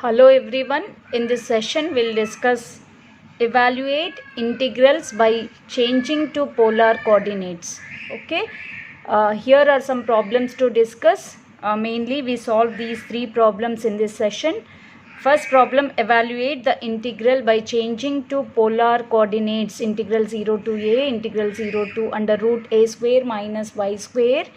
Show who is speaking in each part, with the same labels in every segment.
Speaker 1: Hello everyone. In this session we'll discuss evaluate integrals by changing to polar coordinates. Okay. Here are some problems to discuss. Mainly we solve these three problems in this session. First problem, evaluate the integral by changing to polar coordinates. Integral 0 to a, integral 0 to under root a square minus y square,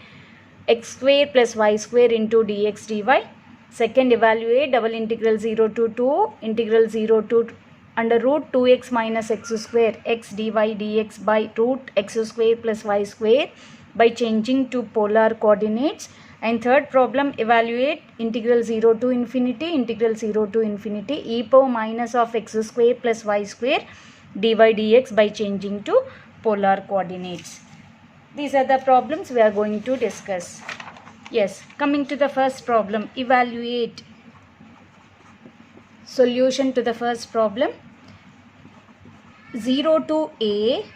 Speaker 1: x square plus y square into dx dy. Second, evaluate double integral 0 to 2, integral 0 to under root 2x minus x square, x dy dx by root x square plus y square by changing to polar coordinates. And third problem, evaluate integral 0 to infinity, integral 0 to infinity e power minus of x square plus y square dy dx by changing to polar coordinates. These are the problems we are going to discuss. Yes, coming to the first problem, evaluate. Solution to the first problem, 0 to a,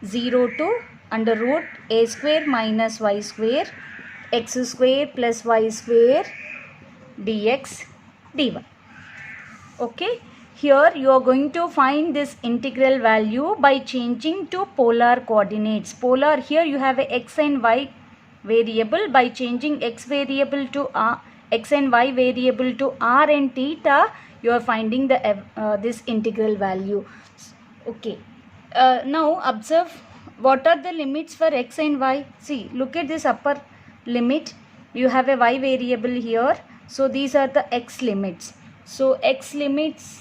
Speaker 1: 0 to under root a square minus y square, x square plus y square dx dy. Okay, here you are going to find this integral value by changing to polar coordinates. Polar, here you have a x and y variable. By changing x variable to x and y variable to r and theta, you are finding the this integral value. Okay, now observe what are the limits for x and y. See, look at this upper limit. You have a y variable here, so these are the x limits. So x limits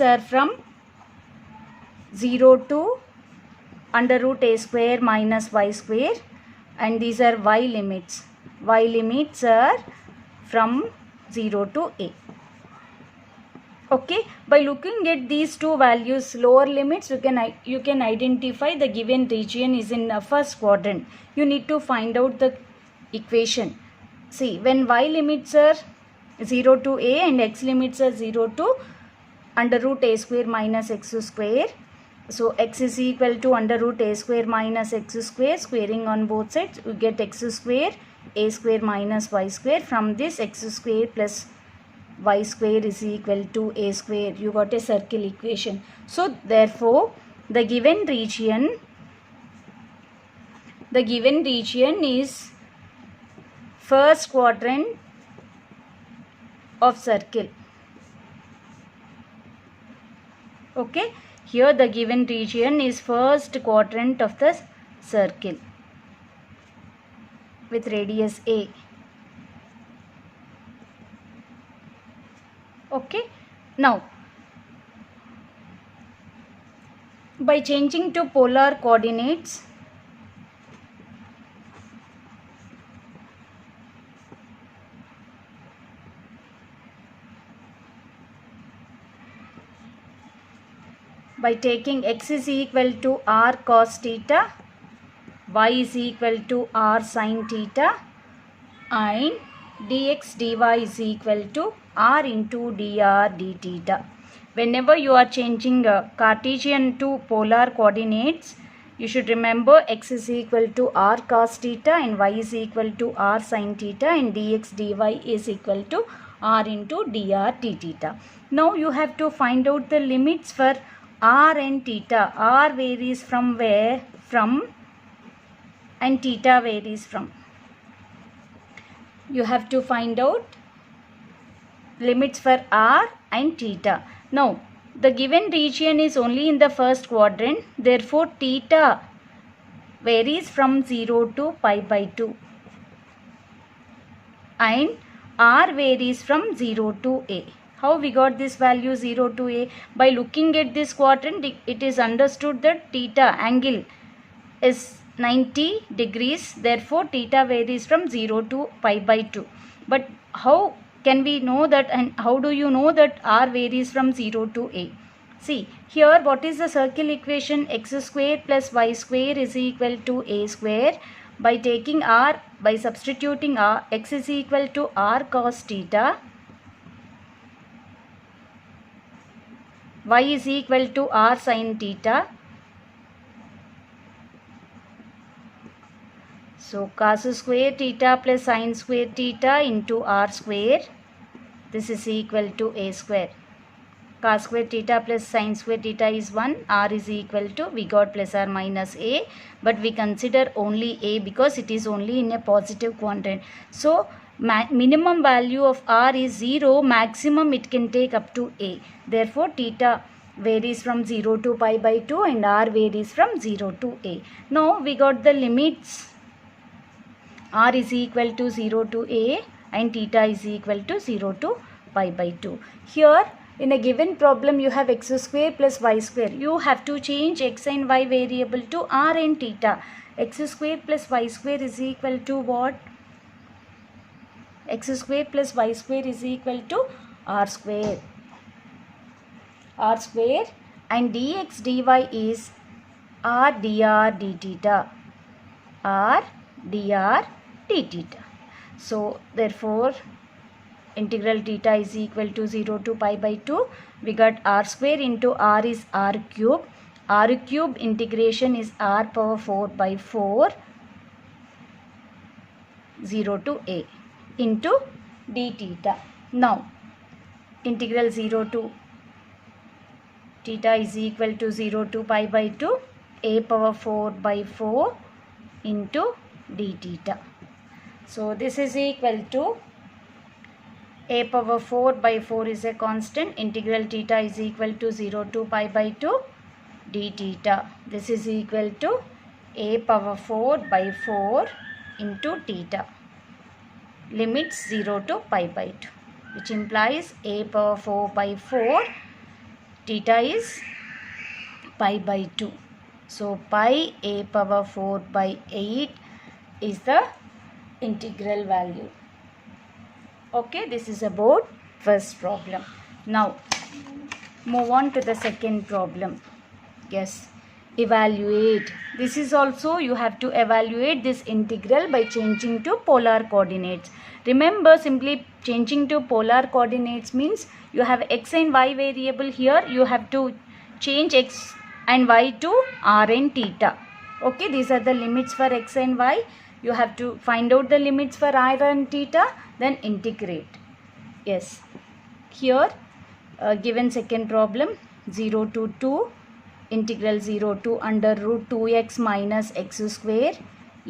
Speaker 1: are from 0 to under root a square minus y square, and these are y limits. Y limits are from 0 to a. Okay, by looking at these two values, lower limits, you can identify the given region is in the first quadrant. You need to find out the equation. See, when y limits are 0 to a and x limits are 0 to under root a square minus x square. So x is equal to under root a square minus x square, squaring on both sides, we get x square, a square minus y square. From this, x square plus y square is equal to a square. You got a circle equation. So therefore, the given region is first quadrant of circle. Okay, here the given region is first quadrant of the circle with radius a. Okay, now by changing to polar coordinates, by taking x is equal to r cos theta, y is equal to r sin theta, and dx dy is equal to r into dr d theta. Whenever you are changing Cartesian to polar coordinates, you should remember x is equal to r cos theta and y is equal to r sin theta and dx dy is equal to r into dr d theta. Now you have to find out the limits for r and theta. R varies from where? From, and theta varies from. You have to find out limits for r and theta. Now, the given region is only in the first quadrant. Therefore, theta varies from 0 to pi by 2. And r varies from 0 to a. How we got this value 0 to a? By looking at this quadrant, it is understood that theta angle is 90 degrees. Therefore, theta varies from 0 to pi by 2. But how can we know that, and how do you know that r varies from 0 to a? See, here what is the circle equation? X square plus y square is equal to a square. By taking r, by substituting r, x is equal to r cos theta, y is equal to r sin theta. So cos square theta plus sin square theta into r square. This is equal to a square. Cos square theta plus sin square theta is 1. R is equal to, we got plus or minus a. But we consider only a because it is only in a positive quadrant. So minimum value of r is 0. Maximum it can take up to a. Therefore theta varies from 0 to pi by 2 and r varies from 0 to a. Now we got the limits. R is equal to 0 to a and theta is equal to 0 to pi by 2. Here in a given problem you have x square plus y square. You have to change x and y variable to r and theta. X square plus y square is equal to what? X square plus y square is equal to r square. R square and dx dy is r dr d theta. R dr d theta. So therefore integral theta is equal to 0 to pi by 2. We got r square into r is r cube. R cube integration is r power 4 by 4 0 to a into d theta. Now integral 0 to theta is equal to 0 to pi by 2 a power 4 by 4 into d theta. So this is equal to a power 4 by 4 is a constant. Integral theta is equal to 0 to pi by 2 d theta. This is equal to a power 4 by 4 into theta. Limits 0 to pi by 2, which implies a power 4 by 4. Theta is pi by 2. So pi a power 4 by 8 is the integral value. Okay, this is about first problem. Now move on to the second problem. Yes, evaluate. This is also you have to evaluate this integral by changing to polar coordinates. Remember, simply changing to polar coordinates means you have x and y variable. Here you have to change x and y to r and theta. Okay, these are the limits for x and y. You have to find out the limits for r and theta, then integrate. Yes, here given second problem, 0 to 2, integral 0 to under root 2x minus x square,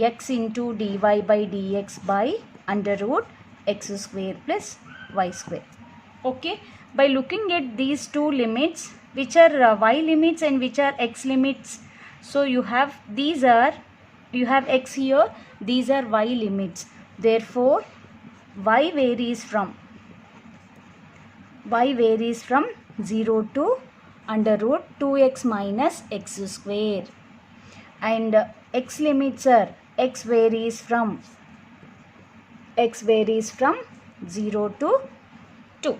Speaker 1: x into dy by dx by under root x square plus y square. Okay, by looking at these two limits, which are y limits and which are x limits. So you have you have x here, these are y limits. Therefore y varies from 0 to under root 2x minus x square, and x limits are x varies from 0 to 2.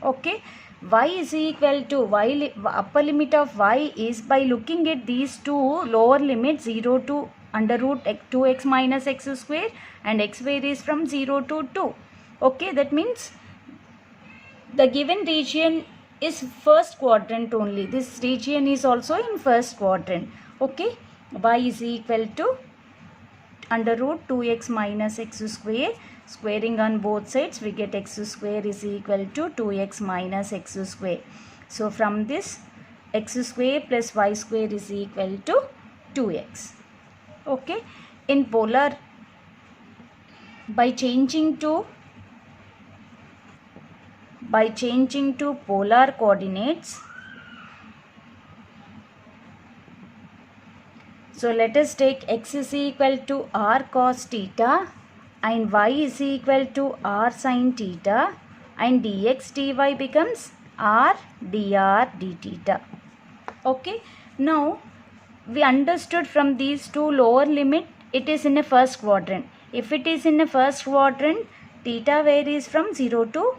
Speaker 1: Okay, y is equal to upper limit of y is by looking at these two lower limits, 0 to under root 2x minus x square, and x varies from 0 to 2. Okay, that means the given region is first quadrant only. This region is also in first quadrant. Okay, y is equal to under root 2x minus x square. Squaring on both sides, we get x square is equal to 2x minus x square. So from this, x square plus y square is equal to 2x. Okay, in polar, by changing to polar coordinates, so let us take x is equal to r cos theta and y is equal to r sin theta, and dx dy becomes r dr d theta. Okay, now we understood from these two lower limit, it is in a first quadrant. If it is in a first quadrant, theta varies from 0 to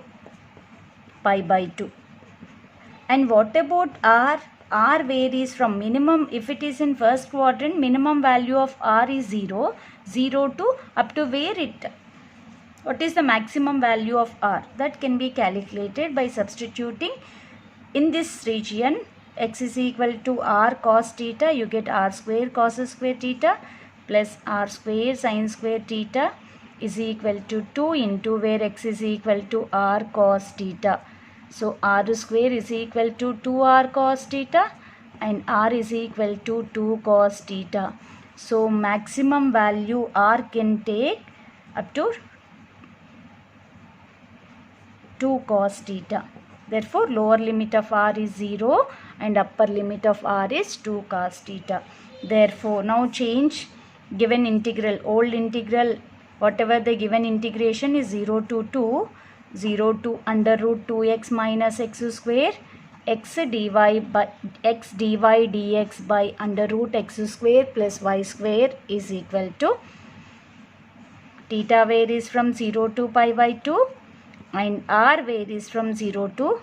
Speaker 1: pi by 2. And what about r? R varies from minimum. If it is in first quadrant, minimum value of r is 0 to up to where it, what is the maximum value of r? That can be calculated by substituting in this region. X is equal to r cos theta, you get r square cos square theta, plus r square sin square theta is equal to 2 into where x is equal to r cos theta. So r square is equal to 2r cos theta and r is equal to 2 cos theta. So maximum value r can take up to 2 cos theta. Therefore lower limit of r is 0 and upper limit of r is 2 cos theta. Therefore now change given integral, old integral, whatever the given integration is 0 to 2, 0 to under root 2x minus x square, x dy dx by under root x square plus y square is equal to theta varies from 0 to pi by 2 and r varies from 0 to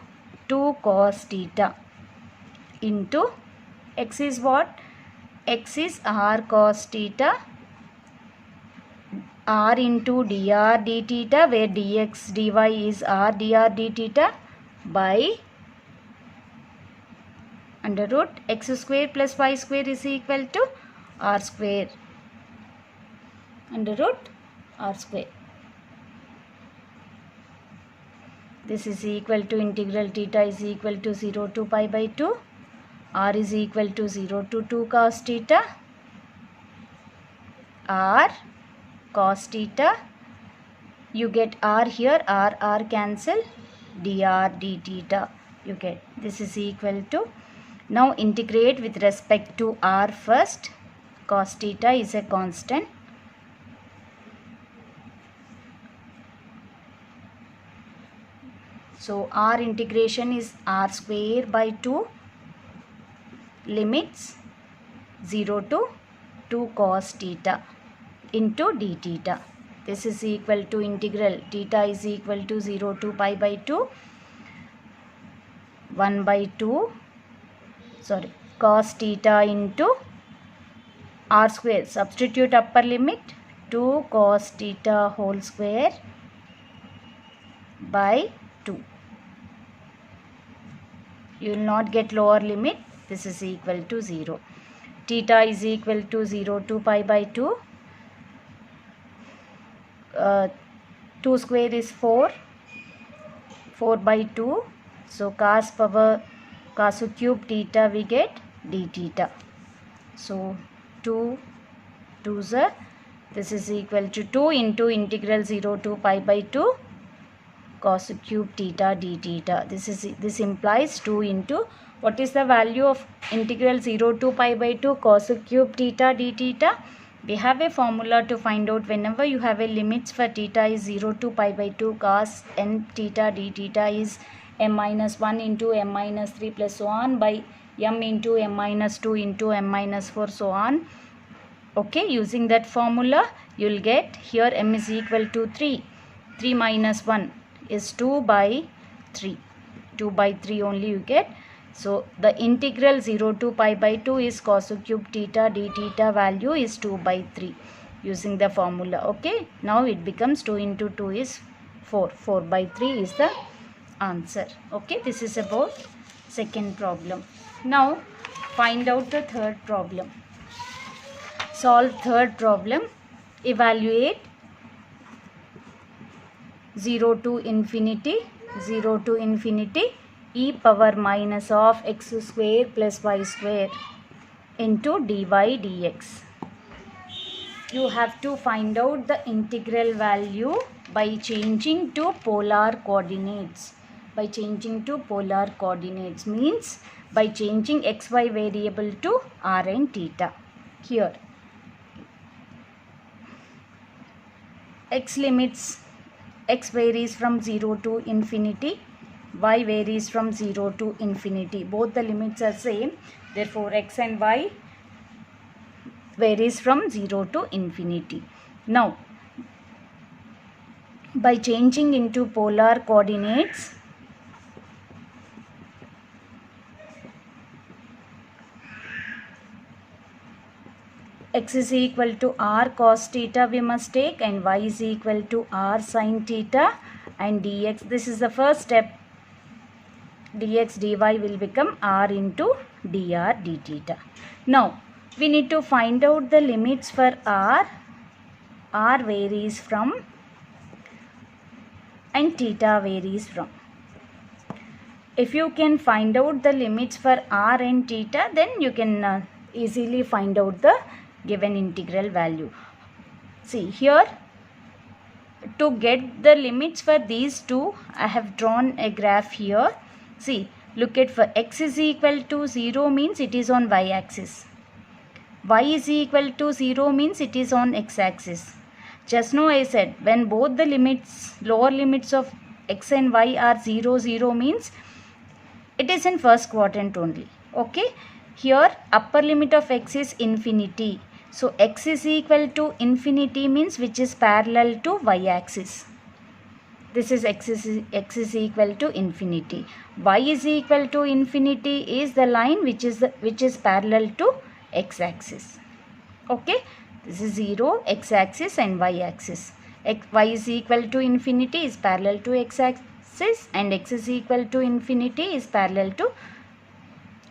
Speaker 1: 2 cos theta into x is what? X is r cos theta, r into dr d theta where dx dy is r dr d theta by under root x square plus y square is equal to r square under root r square. This is equal to integral theta is equal to 0 to pi by 2, r is equal to 0 to 2 cos theta, r cos theta, you get r here, r cancel, dr d theta you get. This is equal to, now integrate with respect to r first, cos theta is a constant. So r integration is r square by 2 limits 0 to 2 cos theta into d theta. This is equal to integral theta is equal to 0 to pi by 2 1 by 2 cos theta into r square, substitute upper limit 2 cos theta whole square by 2. You will not get lower limit, this is equal to 0. Theta is equal to 0 to pi by 2. 2 square is 4, 4 by 2. So cos cube theta we get d theta. So 2 2's are, this is equal to 2 into integral 0 to pi by 2 cos cube theta d theta. This implies 2 into, what is the value of integral 0 to pi by 2 cos cube theta d theta? We have a formula to find out whenever you have a limits for theta is 0 to pi by 2 cos n theta d theta is m minus 1 into m minus 3 plus so on by m into m minus 2 into m minus 4 so on. Okay, using that formula you will get here m is equal to 3. 3 minus 1 is 2 by 3. 2 by 3 only you get. So the integral 0 to pi by 2 is cos cube theta d theta value is 2 by 3 using the formula. Okay, now it becomes 2 into 2 is 4. 4 by 3 is the answer. Okay, this is about second problem. Now find out the third problem. Solve third problem. Evaluate 0 to infinity e power minus of x square plus y square into dy dx. You have to find out the integral value by changing to polar coordinates. By changing to polar coordinates means by changing xy variable to r and theta. Here x limits, x varies from 0 to infinity, y varies from 0 to infinity. Both the limits are same. Therefore x and y varies from 0 to infinity. Now by changing into polar coordinates, x is equal to r cos theta we must take and y is equal to r sin theta and dx. This is the first step. Dx dy will become r into dr d theta. Now we need to find out the limits for r. R varies from and theta varies from. If you can find out the limits for r and theta, then you can easily find out the given integral value. See here, to get the limits for these two, I have drawn a graph here. See, look at, for x is equal to 0 means it is on y-axis. Y is equal to 0 means it is on x-axis. Just now I said, when both the limits, lower limits of x and y are 0, 0 means it is in first quadrant only. Okay. Here upper limit of x is infinity. So x is equal to infinity means which is parallel to y-axis. This is x is equal to infinity. Y is equal to infinity is the line which is parallel to x-axis. Okay. This is 0, x-axis and y-axis. Y is equal to infinity is parallel to x-axis and x is equal to infinity is parallel to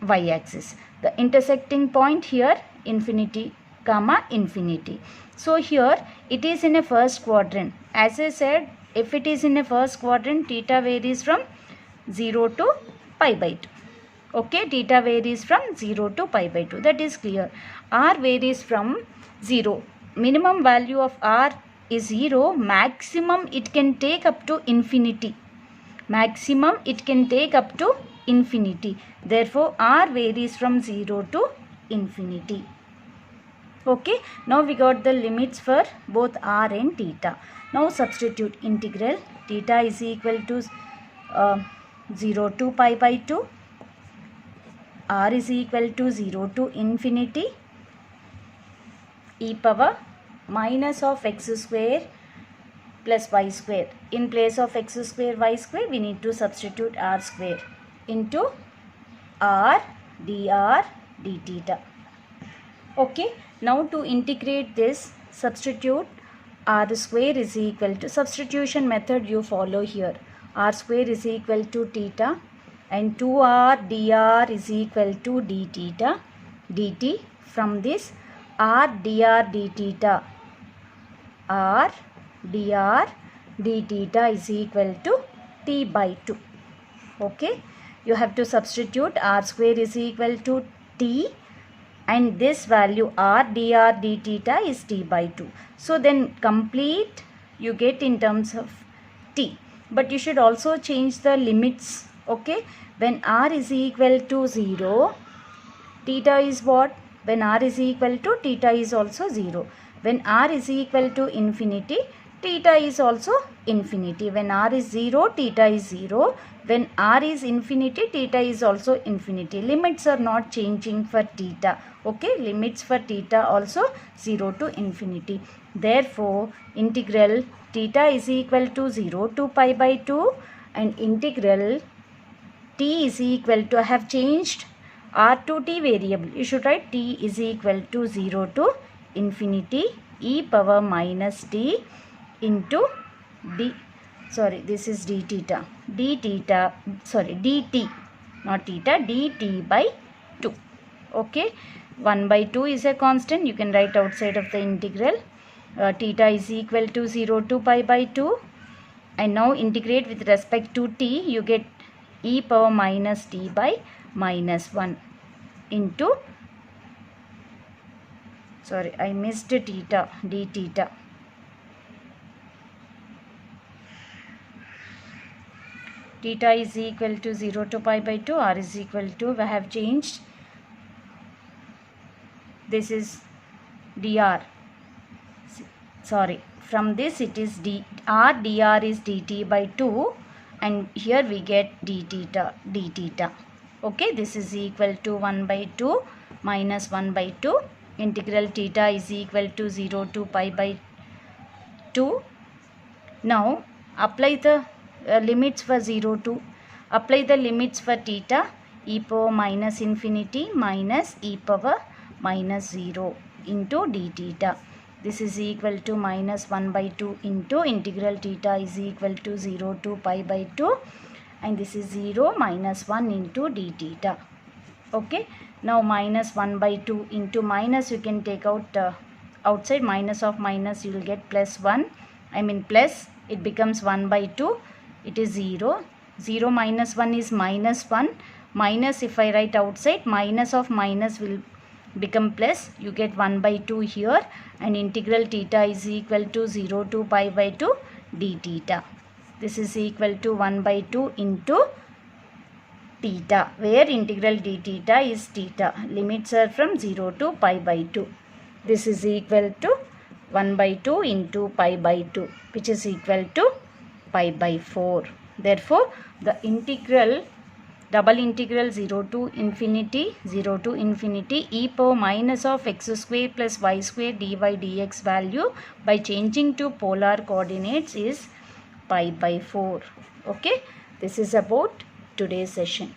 Speaker 1: y-axis. The intersecting point here, infinity comma infinity. So here it is in a first quadrant. As I said, if it is in a first quadrant, theta varies from 0 to pi by 2. Okay, theta varies from 0 to pi by 2. That is clear. R varies from 0. Minimum value of R is 0. Maximum it can take up to infinity. Maximum it can take up to infinity. Therefore, R varies from 0 to infinity. Okay. Now we got the limits for both R and theta. Now substitute integral. Theta is equal to 0 to pi by 2. R is equal to 0 to infinity. E power minus of x square plus y square. In place of x square y square, we need to substitute r square into r dr d theta. Okay. Now to integrate this, substitute r square is equal to, substitution method you follow here. R square is equal to theta and 2r dr is equal to d theta dt. From this, r dr d theta, r dr d theta is equal to t by 2. Okay. You have to substitute r square is equal to t and this value r dr d theta is t by 2. So then complete you get in terms of t. But you should also change the limits. Okay. When r is equal to 0, theta is what? When r is equal to, theta is also 0. When r is equal to infinity, theta is also infinity. When r is 0, theta is 0. When r is infinity, theta is also infinity. Limits are not changing for theta. Okay, limits for theta also 0 to infinity. Therefore, integral theta is equal to 0 to pi by 2 and integral t is equal to, I have changed r to t variable. You should write t is equal to 0 to infinity e power minus t into d, sorry, this is d theta, dt, not theta, dt by 2. Okay. 1 by 2 is a constant. You can write outside of the integral. Theta is equal to 0 to pi by 2. And now integrate with respect to t. You get e power minus t by minus 1 into, sorry, I missed theta, d theta. Theta is equal to 0 to pi by 2. R is equal to, I have changed. This is dr. Sorry, from this it is r dr is dt by 2 and here we get d theta. Okay, this is equal to 1 by 2 minus 1 by 2. Integral theta is equal to 0 to pi by 2. Now apply the limits for 0 to, apply the limits for theta, e power minus infinity minus e power minus 0 into d theta. This is equal to minus 1 by 2 into integral theta is equal to 0 to pi by 2 and this is 0 minus 1 into d theta. Okay. Now minus 1 by 2 into minus, you can take out outside, minus of minus, you will get plus 1. I mean plus, it becomes 1 by 2. It is 0. 0 minus 1 is minus 1. Minus, if I write outside, minus of minus will become plus. You get 1 by 2 here, and integral theta is equal to 0 to pi by 2 d theta. This is equal to 1 by 2 into theta, where integral d theta is theta. Limits are from 0 to pi by 2. This is equal to 1 by 2 into pi by 2, which is equal to pi by 4. Therefore, the integral, double integral 0 to infinity e power minus of x square plus y square dy dx value by changing to polar coordinates is pi by 4. Okay, this is about today's session.